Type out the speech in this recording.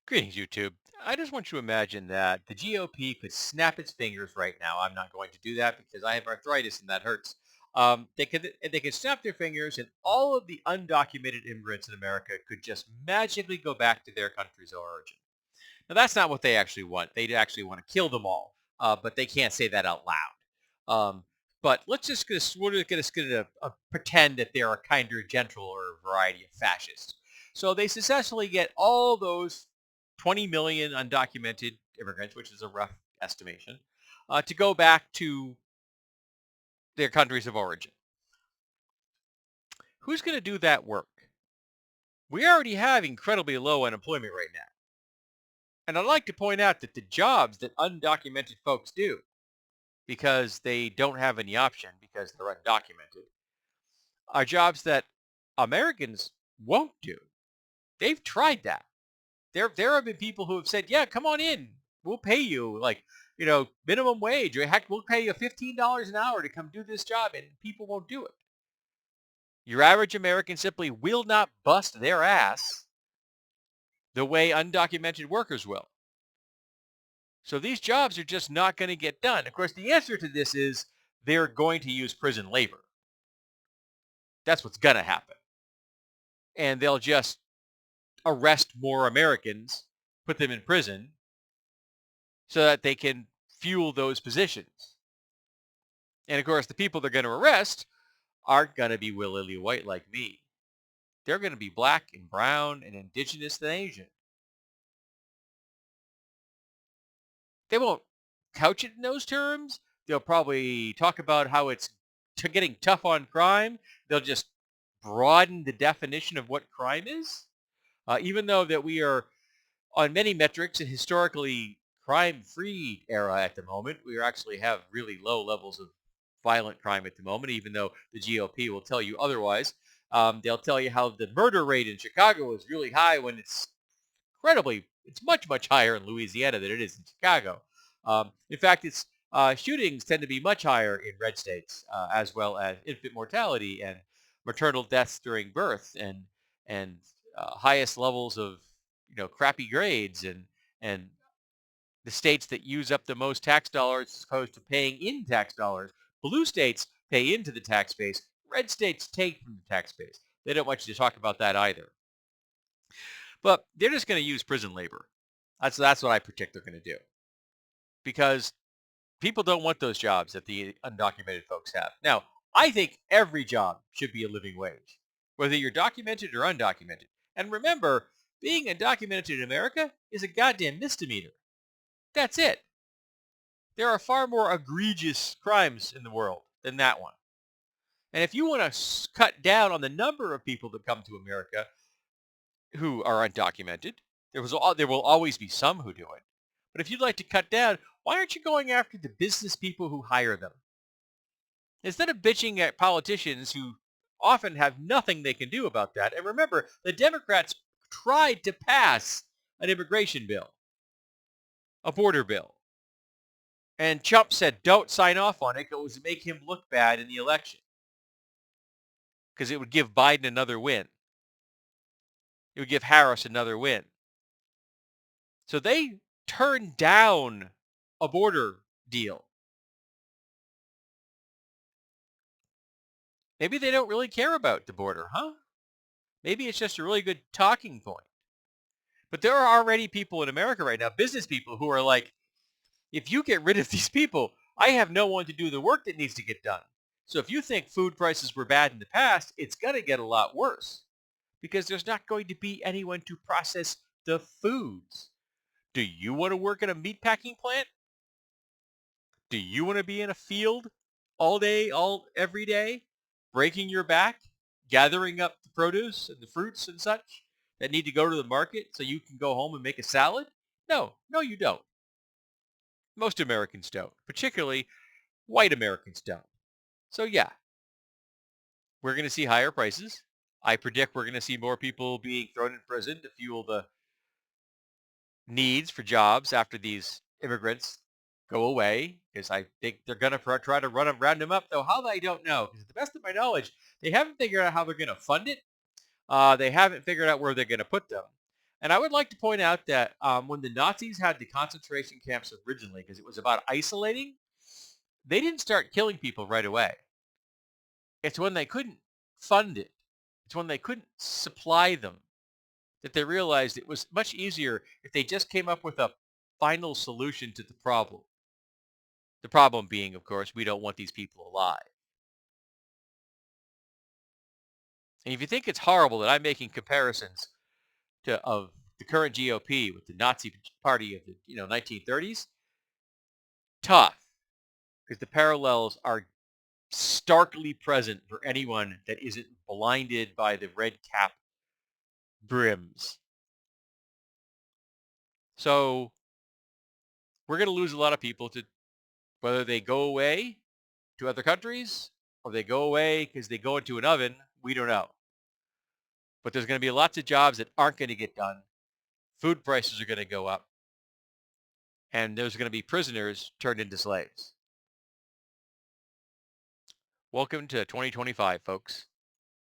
Greetings, YouTube. I just want you to imagine that the GOP could snap its fingers right now. I'm not going to do that because I have arthritis and that hurts. They could snap their fingers, and all of the undocumented immigrants in America could just magically go back to their countries of origin. Now, that's not what they actually want. They actually want to kill them all, but they can't say that out loud. But let's just we're just gonna pretend that they're a kinder, gentle, or a variety of fascists. So they successfully get all those 20 million undocumented immigrants, which is a rough estimation, to go back to their countries of origin. Who's going to do that work? We already have incredibly low unemployment right now. And I'd like to point out that the jobs that undocumented folks do, because they don't have any option because they're undocumented, are jobs that Americans won't do. They've tried that. There have been people who have said, "Yeah, come on in. We'll pay you minimum wage, or heck, we'll pay you $15 an hour to come do this job," and people won't do it. Your average American simply will not bust their ass the way undocumented workers will. So these jobs are just not going to get done. Of course, the answer to this is they're going to use prison labor. That's what's going to happen. And they'll just arrest more Americans, put them in prison, so that they can fuel those positions. And of course, the people they're going to arrest aren't going to be willily white like me. They're going to be black and brown and indigenous and Asian. They won't couch it in those terms. They'll probably talk about how it's getting tough on crime. They'll just broaden the definition of what crime is. Even though that we are, on many metrics, a historically crime-free era at the moment, we actually have really low levels of violent crime at the moment, even though the GOP will tell you otherwise. They'll tell you how the murder rate in Chicago is really high when it's much, much higher in Louisiana than it is in Chicago. In fact, shootings tend to be much higher in red states, as well as infant mortality and maternal deaths during birth, and highest levels of crappy grades, and the states that use up the most tax dollars as opposed to paying in tax dollars. Blue states pay into the tax base. Red states take from the tax base. They don't want you to talk about that either. But they're just going to use prison labor. That's what I predict they're going to do. Because people don't want those jobs that the undocumented folks have. Now, I think every job should be a living wage, whether you're documented or undocumented. And remember, being undocumented in America is a goddamn misdemeanor. That's it. There are far more egregious crimes in the world than that one. And if you want to cut down on the number of people that come to America who are undocumented, there will always be some who do it. But if you'd like to cut down, why aren't you going after the business people who hire them? Instead of bitching at politicians who often have nothing they can do about that. And remember, the Democrats tried to pass an immigration bill, a border bill. And Trump said, don't sign off on it. It would make him look bad in the election, because it would give Biden another win. It would give Harris another win. So they turned down a border deal. Maybe they don't really care about the border, huh? Maybe it's just a really good talking point. But there are already people in America right now, business people, who are like, if you get rid of these people, I have no one to do the work that needs to get done. So if you think food prices were bad in the past, it's going to get a lot worse, because there's not going to be anyone to process the foods. Do you want to work in a meatpacking plant? Do you want to be in a field all day, every day, breaking your back, gathering up the produce and the fruits and such that need to go to the market so you can go home and make a salad? No, you don't. Most Americans don't. Particularly white Americans don't. So yeah, we're going to see higher prices. I predict we're going to see more people being thrown in prison to fuel the needs for jobs after these immigrants go away, because I think they're going to try to round them up. Though how, I don't know, because to the best of my knowledge, they haven't figured out how they're going to fund it. They haven't figured out where they're going to put them. And I would like to point out that when the Nazis had the concentration camps originally, because it was about isolating, they didn't start killing people right away. It's when they couldn't fund it, it's when they couldn't supply them that they realized it was much easier if they just came up with a final solution to the problem. The problem being, of course, we don't want these people alive. And if you think it's horrible that I'm making comparisons of the current GOP with the Nazi party of the 1930s, tough, because the parallels are starkly present for anyone that isn't blinded by the red cap brims. So we're going to lose a lot of people to whether they go away to other countries or they go away because they go into an oven. We don't know. But there's going to be lots of jobs that aren't going to get done. Food prices are going to go up. And there's going to be prisoners turned into slaves. Welcome to 2025, folks.